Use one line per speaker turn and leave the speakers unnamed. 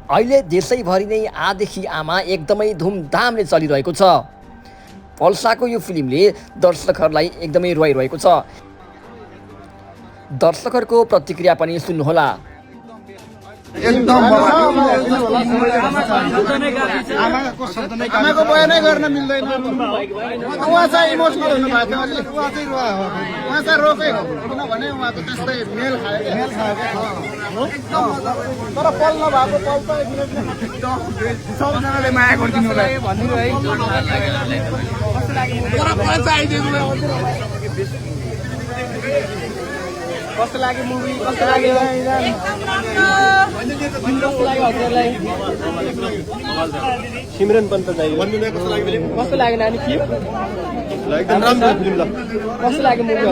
अहिले देशैभरि नै आदेखि आमा एकदमै धुमधामले चलिरहेको छ। पल्साको यो फिल्मले दर्शकहरूलाई एकदमै रुवाइरहेको छ। दर्शकहरूको प्रतिक्रिया पनि सुन्नुहोला।
आमाको बयानै गर्न मिल्दैन। उहाँ चाहिँ इमोसनल हुनुभएको थियो, अलि उहाँ चाहिँ उहाँ चाहिँ रोकै हो, किनभने उहाँको त्यस्तै मेल खायो। तर पल नभएको पल त एक मिनट सबजनाले माया गरिदिनु भनिदिनु है। कस्तो लाग्यो मुभी? कस्तो लाग्यो? सिमरन पन्त चाहियो। कस्तो लाग्यो नानी? के कस्तो लाग्यो मुभी?